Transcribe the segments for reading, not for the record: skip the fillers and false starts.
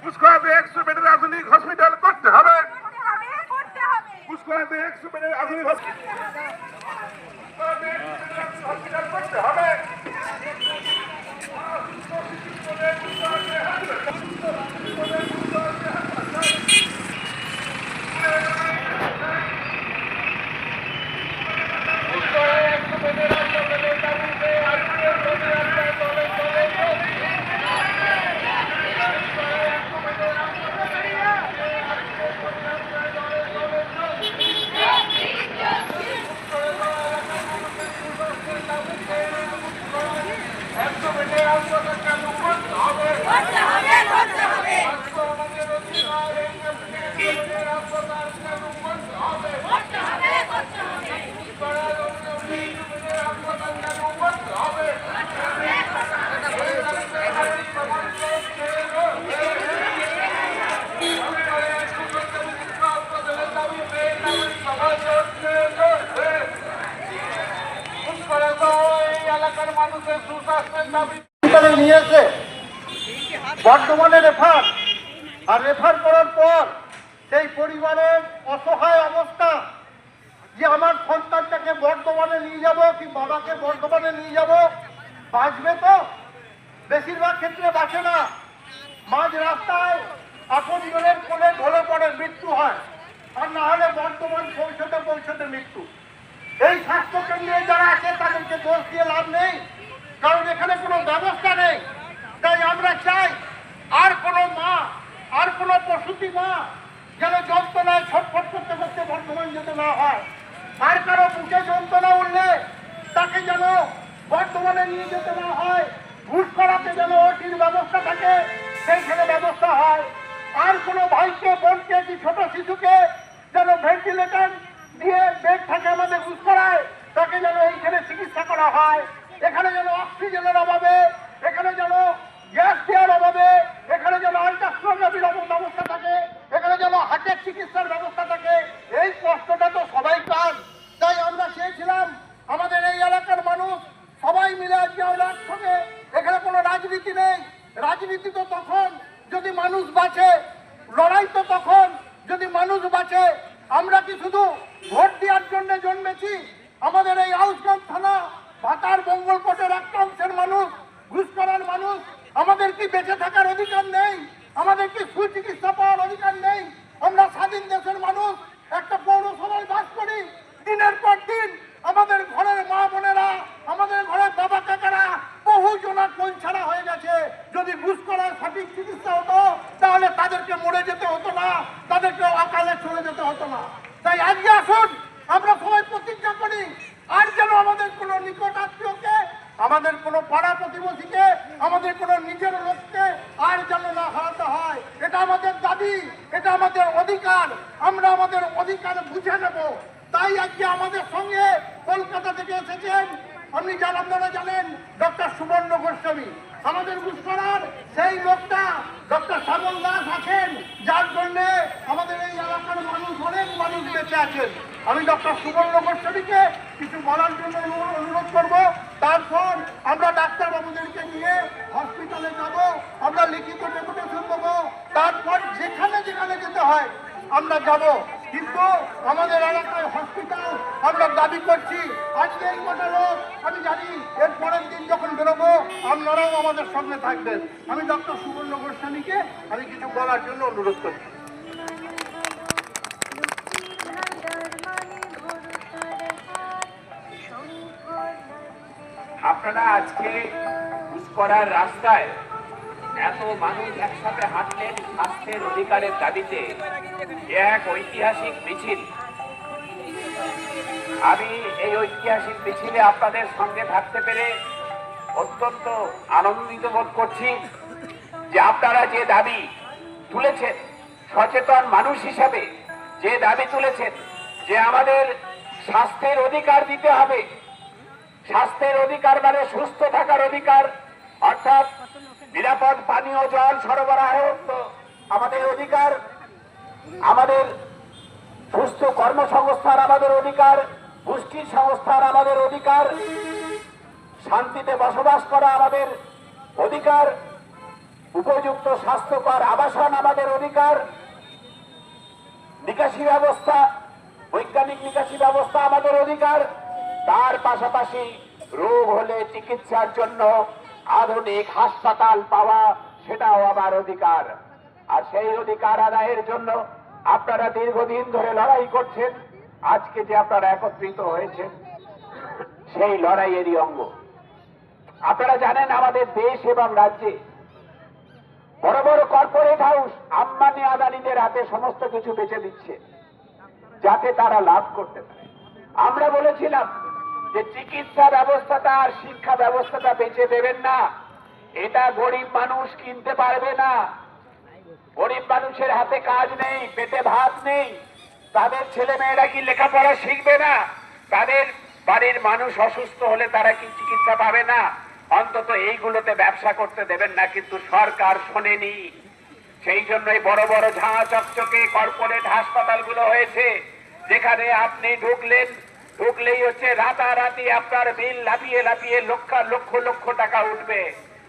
কুচকাওয়াতে 100 বেডের আধুনিক হসপিটাল করতে হবে। কুচকাওয়াতে 100 বেডের আধুনিক হসপিটাল করতে হবে। নিয়েছে বর্ধমানে রেফার, আর রেফার করার পর সেই পরিবারের অসহায় অবস্থা যে আমার সন্তানটাকে বর্ধমানে নিয়ে যাব কি বাবাকে বর্ধমানে নিয়ে যাব, বাঁচবে তো? বেশিরভাগ ক্ষেত্রে বাঁচে না। মাঝ রাস্তায় আপনজনের কোলে ঢলে পড়ে মৃত্যু হয়, আর না হলে বর্ধমান পৌঁছতে মৃত্যু। এই স্বাস্থ্য কেন্দ্রে যারা আছে তাদেরকে দোষ দিয়ে লাভ নেই, কারণ এখানে কোনো ব্যবস্থা নেই। তাই আমরা চাই আর কোনো মা, আর কোনো প্রসূতি মা যেন যন্ত্রণায় ছটফট করতে করতে বর্ধমান যেতে না হয়। আর কারো বুকে যন্ত্রণা উঠলে তাকে যেন বর্ধমানে নিয়ে যেতে না হয়। ঘুষ করাতে যেন ওটির ব্যবস্থা থাকে, সেইখানে ব্যবস্থা হয়। আর কোনো ভাইকে, বোনকে কি ছোট শিশুকে যেন ভেন্টিলেটর দিয়ে বেড থাকে আমাদের ঘুষ করায়, তাকে যেন এইখানে চিকিৎসা করা হয়। এখানে যেন অক্সিজেনের অভাবে, এখানে যেন গ্যাস দেওয়ার অভাবে, এখানে যেন আল্ট্রাসোনোগ্রাফির ব্যবস্থা থাকে, এখানে যেন হার্টের চিকিৎসার ব্যবস্থা থাকে। এই কষ্টটা তো সবাই পান। তাই আমরা চেয়েছিলাম আমাদের এই এলাকার মানুষ সবাই মিলে আজকে আমরা একসঙ্গে, এখানে কোনো রাজনীতি নেই। রাজনীতি তো তখন যদি মানুষ বাঁচে, লড়াই তো তখন যদি মানুষ বাঁচে। আমরা কি শুধু ভোট দেওয়ার জন্য জন্মেছি? আমাদের এই আউসগ্রাম থানা ভাতার মঙ্গলকোটের একটা অংশের মানুষ, ঘুষ করার মানুষ, আমাদের কি বেঁচে থাকার অধিকার নেই? আমাদের কি সুচিকিৎসা পাওয়ার অধিকার নেই? আমরা স্বাধীন দেশের মানুষ, একটা পৌরসভায় বাস করি। দিনের পর দিন আমাদের ঘরের মা বোনেরা, আমাদের ঘরের বাবা কাকারা বহু জনা কোল ছাড়া হয়ে গেছে। যদি ঘুষ করার সঠিক চিকিৎসা হতো তাহলে তাদেরকে মরে যেতে হতো না, তাদেরকে অকালে চলে যেতে হতো না। তাই আজকে আসুন আমরা সবাই প্রতিজ্ঞা করি, আর যেন আমাদের কোনো নিকট আত্মীয়কে, আমাদের কোনো পাড়া প্রতিবেশীকে, আমাদের কোনো নিজের লোককে আর যেন না হারাতে হয়। এটা আমাদের দাবি, এটা আমাদের অধিকার। আমরা আমাদের অধিকার বুঝে নেব। তাই আজকে আমাদের সঙ্গে কলকাতা থেকে এসেছেন, আপনি আপনারা জানেন, ডক্টর সুবর্ণ গোস্বামী। আমাদের ঘুষখোর সেই লোকটা ডক্টর শ্যামল দাস আছেন, যার জন্য আমাদের এই এলাকার মানুষ, অনেক মানুষ বেঁচে আছেন। আমি ডক্টর সুবর্ণ গোস্বামীকে কিছু বলার জন্য অনুরোধ করব। তারপর আমরা ডাক্তারবাবুদেরকে নিয়ে হসপিটালে যাব, আমরা লিখিত ডেপুটেশন দেবো। তারপর যেখানে যেখানে যেতে হয় আমরা যাব। কিন্তু আমাদের এলাকায় হসপিটাল আমরা দাবি করছি। আজকে এই কটা লোক, আমি জানি এর পরের দিন যখন বেরোবো আপনারাও আমাদের সঙ্গে থাকবেন। আমি ডক্টর সুবর্ণ গোস্বামীকে আমি কিছু বলার জন্য অনুরোধ করছি। আপনারা আজকে ঘুষখোরার রাস্তায় এত মানুষ একসাথে হাঁটলেন স্বাস্থ্যের অধিকারের দাবিতে, এক ঐতিহাসিক মিছিল। আমি এই ঐতিহাসিক মিছিলে আপনাদের সঙ্গে থাকতে পেরে অত্যন্ত আনন্দিত বোধ করছি যে আপনারা যে দাবি তুলেছেন, সচেতন মানুষ হিসাবে যে দাবি তুলেছেন যে আমাদের স্বাস্থ্যের অধিকার দিতে হবে। স্বাস্থ্যের অধিকার মানে সুস্থ থাকার অধিকার, অর্থাৎ নিরাপদ পানীয় জল সরবরাহ আমাদের অধিকার, আমাদের সুস্থ কর্মসংস্থান আমাদের অধিকার, পুষ্টি সংস্থান আমাদের অধিকার, শান্তিতে বসবাস করা আমাদের অধিকার, উপযুক্ত স্বাস্থ্যকর আবাসন আমাদের অধিকার, নিকাশি ব্যবস্থা, বৈজ্ঞানিক নিকাশি ব্যবস্থা আমাদের অধিকার, তার পাশাপাশি রোগ হলে চিকিৎসার জন্য আধুনিক হাসপাতাল পাওয়া সেটাও আমার অধিকার। আর সেই অধিকার আদায়ের জন্য আপনারা দীর্ঘদিন ধরে লড়াই করছেন। আজকে যে আপনারা একত্রিত হয়েছেন সেই লড়াইয়েরই অঙ্গ। আপনারা জানেন আমাদের দেশ এবং রাজ্যে বড় বড় কর্পোরেট হাউস আম্বানি আদানিদের হাতে সমস্ত কিছু বেচে দিচ্ছে যাতে তারা লাভ করতে পারে। আমরা বলেছিলাম যে চিকিৎসা ব্যবস্থাটা আর শিক্ষা ব্যবস্থাটা বেচে দেবেন না, এটা গরিব মানুষ কিনতে পারবে না। গরিব মানুষের হাতে কাজ নেই, পেটে ভাত নেই, তাদের ছেলে মেয়েরা কি লেখাপড়া শিখবে না? তাদের বাড়ির মানুষ অসুস্থ হলে তারা কি চিকিৎসা পাবে না? অন্তত এইগুলোতে ব্যবসা করতে দেবেন না, কিন্তু সরকার শোনেনি। সেই জন্যই বড় বড় ঝাঁ চকচকে কর্পোরেট হাসপাতালগুলো হয়েছে, যেখানে আপনি ঢুকলেই হচ্ছে রাতারাতি আপনার বিল লাফিয়ে লাফিয়ে লক্ষ লক্ষ লক্ষ টাকা উঠবে।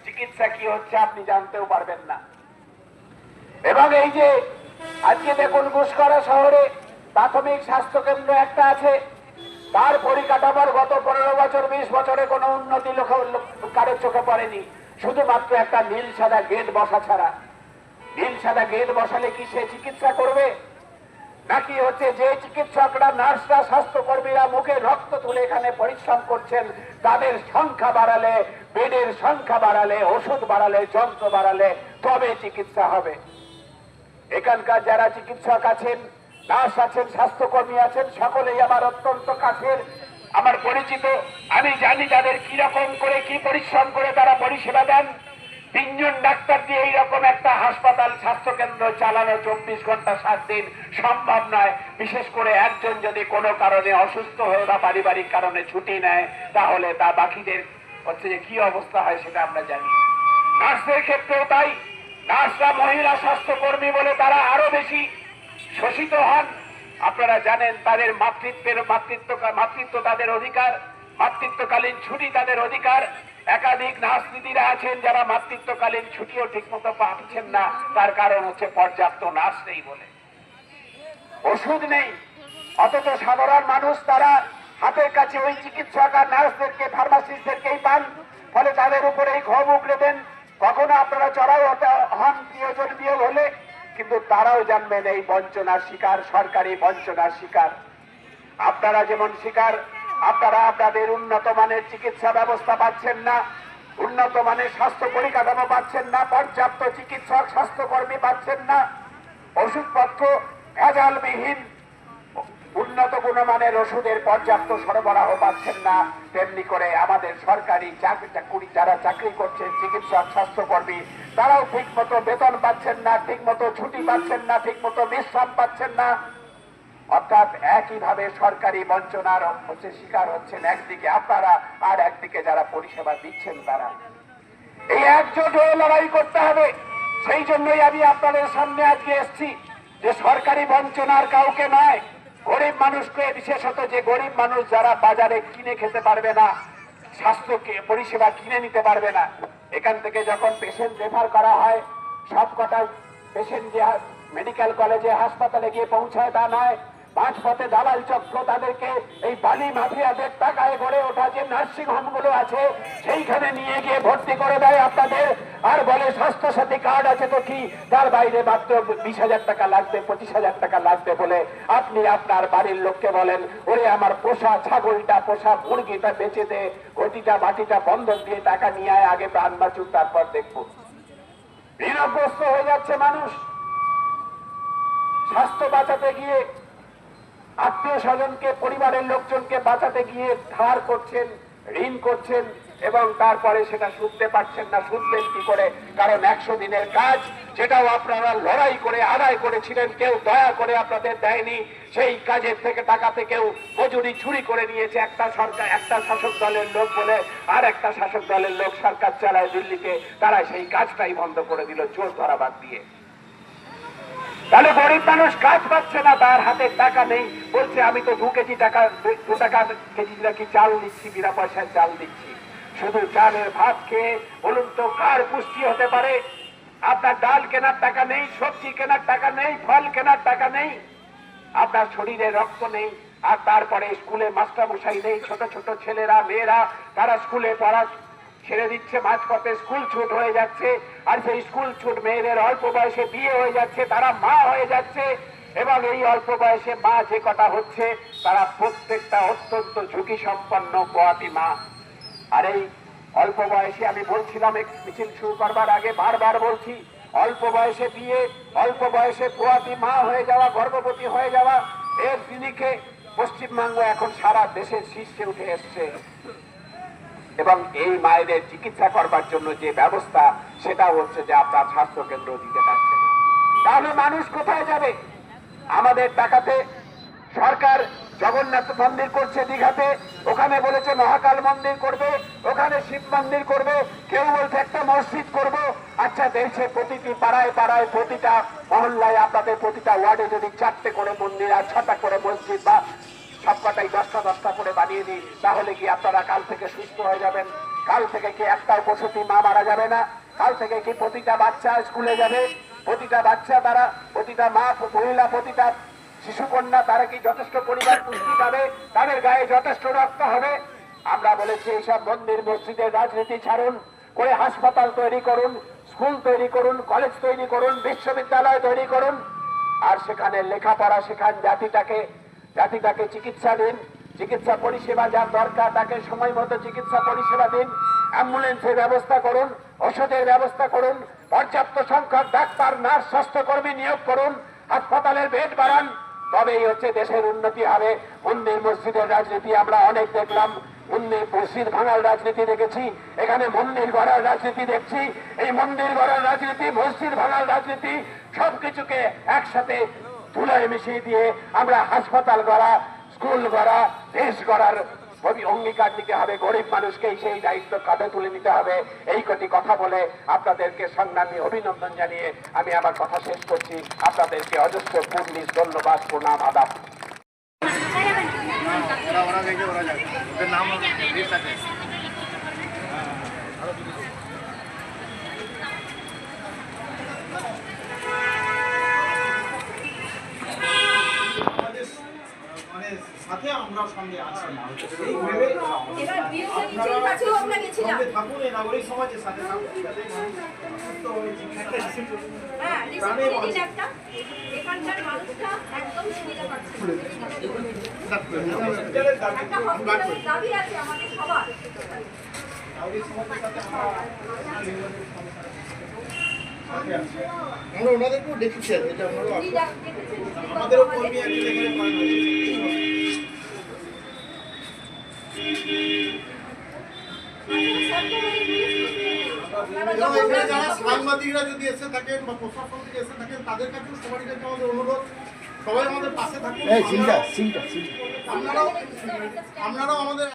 চিকিৎসা কি হচ্ছে আপনি জানতেও পারবেন না। এবং এই যে আজকে দেখুন গুসকরা শহরে প্রাথমিক স্বাস্থ্য কেন্দ্র একটা আছে, তার পরিকাঠামোর গত 15 বছর 20 বছরে কোনো উন্নতি কারোর চোখে পড়েনি, শুধুমাত্র একটা নীল সাদা গেট বসা ছাড়া। নীল সাদা গেট বসালে কি সে চিকিৎসা করবে? নাকি হচ্ছে যে চিকিৎসকরা, নার্সরা, স্বাস্থ্যকর্মীরা মুখে রক্ত তুলে এখানে পরিশ্রম করছেন, তাদের সংখ্যা বাড়ালে, বেডের সংখ্যা বাড়ালে, ওষুধ বাড়ালে, যন্ত্র বাড়ালে তবে চিকিৎসা হবে। এখানকার যারা চিকিৎসক আছেন, নার্স আছেন, স্বাস্থ্যকর্মী আছেন, সকলেই আমার অত্যন্ত কাছের, আমার পরিচিত। আমি জানি তাদের কিরকম করে, কি পরিশ্রম করে তারা পরিষেবা দেন। 3 জন ডাক্তার দিয়ে এইরকম একটা হাসপাতাল, স্বাস্থ্যকেন্দ্র চালানো 24 ঘন্টা 7 দিন সম্ভব নয়। বিশেষ করে একজন যদি কোনো কারণে অসুস্থ হয়ে বা পারিবারিক কারণে ছুটি নেয়, তাহলে তা বাকিদের হচ্ছে যে কি অবস্থা হয় সেটা আমরা জানি। নার্সদের ক্ষেত্রেও তাই। নার্সরা মহিলা স্বাস্থ্যকর্মী বলে তারা আরো বেশি শোষিত হন। আপনারা জানেন তাদের মাতৃত্ব তাদের অধিকার, মাতৃত্বকালীন ছুটি তাদের অধিকার। একাধিক নার্স দিদিরা আছেন যারা মাতৃত্বকালীন ছুটিও ঠিক মতো পাচ্ছেন না, তার কারণ হচ্ছে পর্যাপ্ত নার্স নেই বলে, ওষুধ নেই। অথচ সাধারণ মানুষ তারা হাতের কাছে ওই চিকিৎসক আর নার্সদেরকে, ফার্মাসিস্টদেরকেই পান। ফলে তাদের উপরেই ক্ষোভ উগড়ে দেন। কখনো আপনারা চড়াও হন প্রিয়জন বিয়োগ হলে, কিন্তু তারাও জানবেন এই বঞ্চনার শিকার, সরকারি বঞ্চনার শিকার। আপনারা যেমন শিকার, আপনারা আপনাদের উন্নত মানের চিকিৎসা ব্যবস্থা পাচ্ছেন না, উন্নত মানের স্বাস্থ্য পরিকাঠামো পাচ্ছেন না, পর্যাপ্ত চিকিৎসক স্বাস্থ্যকর্মী পাচ্ছেন না, ওষুধপত্র ভেজালবিহীন উন্নত গুণমানের ওষুধের পর্যাপ্ত সরবরাহ পাচ্ছেন না। তেমনি করে আমাদের সরকারি চাকরি যারা চাকরি করছেন, চিকিৎসক, স্বাস্থ্যকর্মী, তারাও ঠিক মতো বেতন পাচ্ছেন না, ঠিক মতো ছুটি পাচ্ছেন না, ঠিক মতো বিশ্রাম পাচ্ছেন না। অর্থাৎ একইভাবে সরকারি বঞ্চনার হচ্ছে শিকার হচ্ছেন একদিকে আপনারা, আর একদিকে যারা পরিষেবা দিচ্ছেন তারা। এই একজোট হয়ে লড়াই করতে হবে। সেই জন্যই আমি আপনাদের সামনে আজকে এসেছি যে সরকারি বঞ্চনার কাউকে নয়, গরিব মানুষকে, বিশেষত যে গরিব মানুষ যারা বাজারে কিনে খেতে পারবে না, স্বাস্থ্য পরিষেবা কিনে নিতে পারবে না, এখান থেকে যখন পেশেন্ট রেফার করা হয়, সব কটা পেশেন্ট যে মেডিকেল কলেজে হাসপাতালে গিয়ে পৌঁছায় তা নয়, মাঝপথে দালাল চক্র তাদেরকে এই বালি মাফিয়াদের টাকায় গড়ে ওঠা যে নার্সিং হোমগুলো আছে সেইখানে নিয়ে গিয়ে ভর্তি করে দেয় আপনাদের, আর বলে স্বাস্থ্য সাথী কার্ড আছে তো কি, তার বাইরে মাত্র 20,000 টাকা লাগবে, 25,000 টাকা লাগবে বলে আপনি আপনার বাড়ির লোককে বলেন, ওরে আমার পোষা ছাগলটা, পোষা মুরগিটা বেচে দে, ঘটিটা বাটিটা বন্ধক দিয়ে টাকা নিয়ে আয়, আগে প্রাণ বাঁচুক তারপর দেখবো। ঋণগ্রস্ত হয়ে যাচ্ছে মানুষ। স্বাস্থ্য বাঁচাতে গিয়ে, আত্মীয় স্বজনকে, পরিবারের লোকজনকে বাঁচাতে গিয়ে ধার করছেন, ঋণ করছেন, এবং তারপরে সেটা শুধতে পারছেন না। শুধবেন কি করে? কারণ 100 দিনের কাজ, যেটাও আপনারা লড়াই করে আদায় করেছিলেন, কেউ দয়া করে আপনাদের দেয়নি। সেই কাজের থেকে, টাকা থেকেও মজুরি চুরি করে নিয়েছে একটা সরকার, একটা শাসক দলের লোক বলে, আর একটা শাসক দলের লোক সরকার চালায় দিল্লিতে, তারা সেই কাজটাই বন্ধ করে দিল চোর ধরাবাদ দিয়ে। তাহলে গরিব মানুষ কাজ পাচ্ছে না, তার হাতে টাকা নেই, বলছে আমি তো 2 টাকা কেজি নাকি চাল দিচ্ছি, বিনা পয়সায় চাল দিচ্ছি। শুধু চালের ভাত খেয়ে বলুন তো কার পুষ্টি হতে পারে? আপনার ডাল কেনার টাকা নেই, সবজি কেনার টাকা নেই, ফল কেনার টাকা নেই, আপনার শরীরে রক্ত নেই, আর তারপরে স্কুলে মাস্টারমশাই নেই, ছোট ছোট ছেলেরা মেয়েরা তারা স্কুলে পড়া ছেড়ে দিচ্ছে, মাঝপথে স্কুল ছুট হয়ে যাচ্ছে, আর সেই স্কুল ছুট মেয়েদের অল্প বয়সে বিয়ে হয়ে যাচ্ছে, তারা মা হয়ে যাচ্ছে, এবং এই অল্প বয়সে মা যে কটা হচ্ছে তারা প্রত্যেকটা অত্যন্ত ঝুঁকি সম্পন্ন পোয়াতি মা। আর এই অল্প বয়সে আমি বলছিলাম এক মিছিল শুরু করবার আগে বারবার বলছি, অল্প বয়সে বিয়ে, অল্প বয়সে পোয়াতি মা হয়ে যাওয়া, গর্ভবতী হয়ে যাওয়া, এর দিকে পশ্চিমবঙ্গ এখন সারা দেশের শীর্ষে উঠে এসছে। এবং এই মায়েদের চিকিৎসা করবার জন্য যে ব্যবস্থা সেটা হচ্ছে যে আপনার স্বাস্থ্য কেন্দ্র দিতে পারছে না। তাহলে মানুষ কোথায় যাবে? আমাদের টাকাতে সরকার জগন্নাথ মন্দির করছে দীঘাতে, ওখানে বলেছে মহাকাল মন্দির করবে, ওখানে শিব মন্দির করবে, কেউ বলছে একটা মসজিদ করব। আচ্ছা, দেশে প্রতিটি পাড়ায় পাড়ায়, প্রতিটা মহল্লায়, আপনাদের প্রতিটা ওয়ার্ডে যদি 4টে করে মন্দির আর 6টা করে মসজিদ বা সবকটাই 10টা করে বানিয়ে দিই, তাহলে কি আপনারা কাল থেকে সুস্থ হয়ে যাবেন? কাল থেকে কি একটাও প্রসূতি মা মারা যাবে না? কাল থেকে কি প্রতিটা বাচ্চা স্কুলে যাবে? প্রতিটা বাচ্চা তারা, প্রতিটা মা মহিলা, প্রতিটা শিশুকন্যা তারা কি যথেষ্ট পরিমাণ পুষ্টি পাবে? তাদের গায়ে যথেষ্ট রক্ত হবে? আমরা বলেছি এইসব মন্দির মসজিদের রাজনীতি ছাড়ুন, করে হাসপাতাল তৈরি করুন, স্কুল তৈরি করুন, কলেজ তৈরি করুন, বিশ্ববিদ্যালয় তৈরি করুন, আর সেখানে লেখাপড়া শেখান, জাতিটাকে চিকিৎসা দিন, চিকিৎসা পরিষেবা যার দরকার তাকে সময় মতো চিকিৎসা পরিষেবা দিন, অ্যাম্বুলেন্সের ব্যবস্থা করুন, ওষুধের ব্যবস্থা করুন, পর্যাপ্ত সংখ্যক ডাক্তার, নার্স, স্বাস্থ্যকর্মী নিয়োগ করুন, হাসপাতালের বেড বাড়ান, তবেই হচ্ছে দেশের উন্নতি হবে। মন্দির মসজিদের রাজনীতি আমরা অনেক দেখলাম, মন্দির মসজিদ ভাঙার রাজনীতি দেখেছি, এখানে মন্দির গড়ার রাজনীতি দেখছি। এই মন্দির গড়ার রাজনীতি, মসজিদ ভাঙার রাজনীতি সবকিছুকে একসাথে ধুলায় মিশিয়ে দিয়ে আমরা হাসপাতাল গড়া, স্কুল গড়া, দেশ গড়ার অঙ্গীকার নিতে হবে। গরিব মানুষকে সেই দায়িত্ব কাঁধে তুলে নিতে হবে। এই কটি কথা বলে আপনাদেরকে সংগ্রামী অভিনন্দন জানিয়ে আমি আমার কথা শেষ করছি। আপনাদেরকে অজস্র পূর্ণিশ ধন্যবাদ, প্রণাম, আদাব। মানে সাথে আমরা সঙ্গে আছি এই ভেবে এবার বিএসএ নিচের কাছেও আমরা গেছিলাম। সঙ্গে থাকুন, এই নাগরিক সমাজের সাথে থাকুন, যাতে মানুষ সুস্থ হয়ে একটা রিসিপ্ট হ্যাঁ, রিসেন্টলি দিন একটা এখানকার মানুষটা একদম সুবিধা পাচ্ছে না। একটা হসপিটালের দাবি আছে আমাদের সবার। নাগরিক সমাজের সাথে আমরা ওনাদেরকেও দেখেছি, এটা আমরা উনি দেখেছেন, আমাদেরও কর্মী একজন এখানে করেন এবং এখানে যারা সাংবাদিকরা যদি এসে থাকেন বা প্রশাসন থেকে এসে থাকেন, তাদের কাছেও সবারই কাছে আমাদের অনুরোধ, সবাই আমাদের পাশে থাকুন। আপনারাও আমাদের